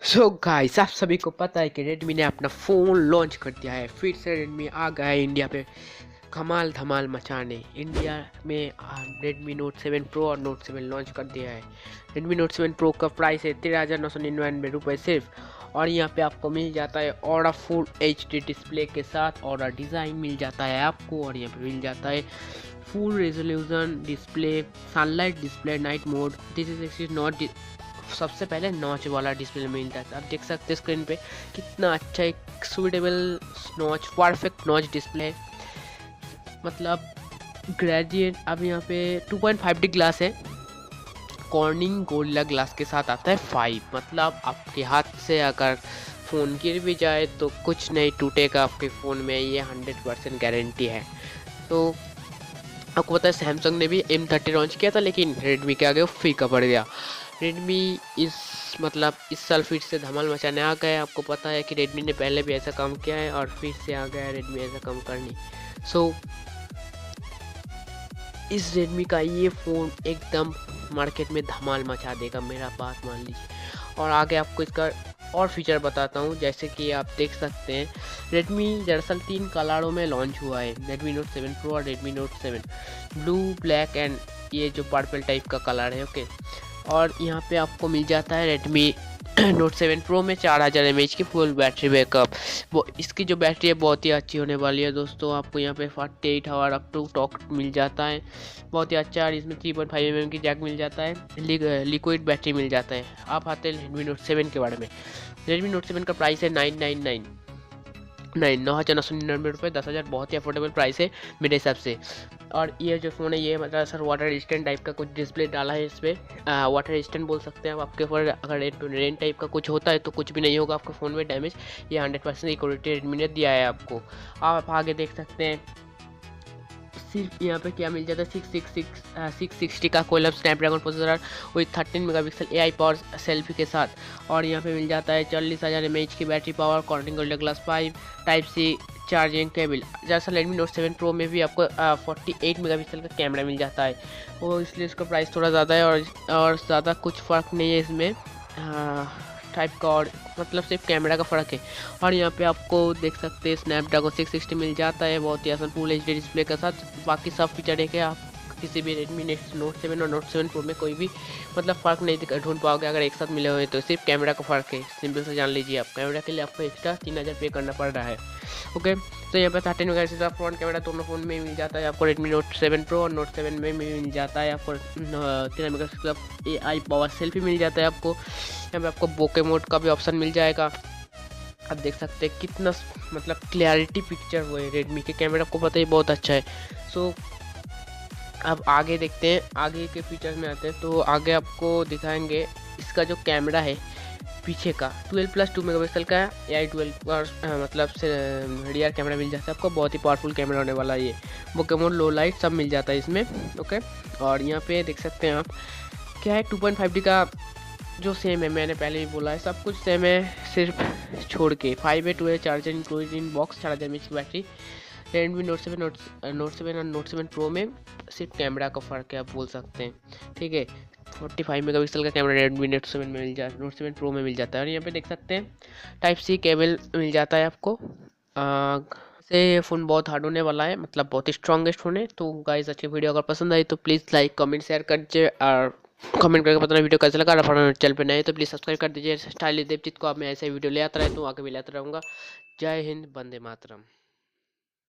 So guys, आप सभी को पता है कि रेडमी ने अपना फ़ोन लॉन्च कर दिया है। फिर से रेडमी आ गया है इंडिया पे कमाल धमाल मचाने। इंडिया में रेडमी नोट 7 प्रो और नोट 7 लॉन्च कर दिया है। रेडमी नोट 7 प्रो का प्राइस है 13,999 रुपये सिर्फ। और यहाँ पे आपको मिल जाता है और फुल HD डिस्प्ले के साथ और डिज़ाइन मिल जाता है आपको। और यहाँ पे मिल जाता है full resolution display, sunlight display, night mode. This is not सबसे पहले नॉच वाला डिस्प्ले मिलता है। आप देख सकते हैं स्क्रीन पे कितना अच्छा एक suitable notch, perfect notch display, मतलब ग्रेजुएट। अब यहाँ पे 2.5D ग्लास है, कॉर्निंग गोरिल्ला ग्लास के साथ आता है 5। मतलब आपके हाथ से अगर फ़ोन गिर भी जाए तो कुछ नहीं टूटेगा आपके फ़ोन में, ये 100% गारंटी है। तो आपको पता है सैमसंग ने भी M30 लॉन्च किया था, लेकिन रेडमी के आगे वो फीका पड़ गया। रेडमी इस साल फिर से धमाल मचाने आ गया है। आपको पता है कि रेडमी ने पहले भी ऐसा काम किया है और फिर से आ गया है रेडमी ऐसा काम करने। सो इस रेडमी का ये फ़ोन एकदम मार्केट में धमाल मचा देगा, मेरा बात मान लीजिए। और आगे आपको इसका और फीचर बताता हूँ। जैसे कि आप देख सकते हैं रेडमी दरअसल 3 कलरों में लॉन्च हुआ है, रेडमी नोट 7 प्रो और Redmi note 7 blue, black and ये जो पर्पल टाइप का कलर है। ओके, और यहाँ पे आपको मिल जाता है रेडमी नोट 7 प्रो में 4000 mAh की फुल बैटरी बैकअप। वो इसकी जो बैटरी है बहुत ही अच्छी होने वाली है दोस्तों। आपको यहाँ पे 48 आवर अप टू टॉक मिल जाता है, बहुत ही अच्छा। और इसमें 3.5 mm की जैक मिल जाता है, लिक्विड बैटरी मिल जाता है। आप आते हैं रेडमी नोट 7 के बारे में। रेडमी नोट 7 का प्राइस है 9,999 रुपये, 10,000, बहुत ही अफोर्डेबल प्राइस है मेरे हिसाब से। और ये जो फ़ोन है ये मतलब सर वाटर रेजिस्टेंट टाइप का कुछ डिस्प्ले डाला है इस पर, वाटर रेजिस्टेंट बोल सकते हैं आप। आपके ऊपर अगर रेन टाइप का कुछ होता है तो कुछ भी नहीं होगा आपके फ़ोन में डैमेज। ये 100% सिक्योरिटी रेडमी ने दिया है आपको। आप आगे देख सकते हैं सिर्फ यहाँ पे क्या मिल जाता है 660 का Qualcomm Snapdragon processor with 13 megapixel AI power selfie के साथ। और यहाँ पे मिल जाता है 40,000 mAh की battery power, cornering gorilla glass 5, type C charging cable. जैसा रेडमी नोट 7 प्रो में भी आपको 48 मेगापिक्सल का कैमरा मिल जाता है, वो इसलिए इसका प्राइस थोड़ा ज़्यादा है। और ज़्यादा कुछ फ़र्क नहीं है इसमें टाइप का, और मतलब सिर्फ कैमरा का फ़र्क है। और यहाँ पे आपको देख सकते हैं स्नैपड्रैगन 660 मिल जाता है, बहुत ही आसान फुल HD डिस्प्ले के साथ। बाकी सब फीचर है कि आप किसी भी रेडमी नोट 7 और नोट 7 प्रो में कोई भी मतलब फ़र्क नहीं ढूंढ पाओगे अगर एक साथ मिले हुए तो। सिर्फ कैमरा का फ़र्क है, सिंपल से जान लीजिए आप। कैमरा के लिए आपको एक्स्ट्रा 3,000 पे करना पड़ रहा है। ओके, तो यहाँ पे 13 मेगापिक्सल का फ्रंट कैमरा दोनों फ़ोन में मिल जाता है आपको। रेडमी नोट 7 प्रो और नोट 7 में मिल जाता है आपको 13 मेगापिक्सल का AI पावर सेल्फी मिल जाता है आपको। यहाँ पे आपको बोके मोड का भी ऑप्शन मिल जाएगा। आप देख सकते हैं कितना मतलब क्लैरिटी पिक्चर हुआ है रेडमी के कैमरा, आपको पता ही बहुत अच्छा है। सो अब आगे देखते हैं, आगे के फीचर्स में आते हैं। तो आगे आपको दिखाएंगे इसका जो कैमरा है पीछे का 12+2 मेगापिक्सल का AI 12 मतलब से रियर कैमरा मिल जाता है आपको। बहुत ही पावरफुल कैमरा होने वाला है ये। बोके मोड, लो लाइट सब मिल जाता है इसमें। ओके, और यहाँ पे देख सकते हैं आप क्या है 2.5D का जो सेम है, मैंने पहले ही बोला है सब कुछ सेम है, सिर्फ छोड़ के 5 है, 2 है, charger included in box, 4000 mAh की बैटरी। रेडमी नोट 7 और नोट 7 प्रो में सिर्फ कैमरा का फ़र्क है, आप बोल सकते हैं। ठीक है, 45 मेगापिक्सल का कैमरा रेडमी नोट 7 में नोट 7 प्रो में मिल जाता है। और यहाँ पे देख सकते हैं टाइप C केबल मिल जाता है आपको। से ये फ़ोन बहुत हार्ड होने वाला है, मतलब बहुत ही स्ट्रॉन्गेस्ट फ़ोन है। तो गाइस, अच्छी वीडियो अगर पसंद आई तो प्लीज़ लाइक कमेंट शेयर कर दीजिए, और कमेंट करके बताना वीडियो कैसा लगा। और चैनल पे नए तो प्लीज़ सब्सक्राइब कर दीजिए। स्टाइलिश देवजीत को आप मैं ऐसे वीडियो ले आता रहता हूँ, आगे भी लाता रहूँगा। जय हिंद, वंदे मातरम।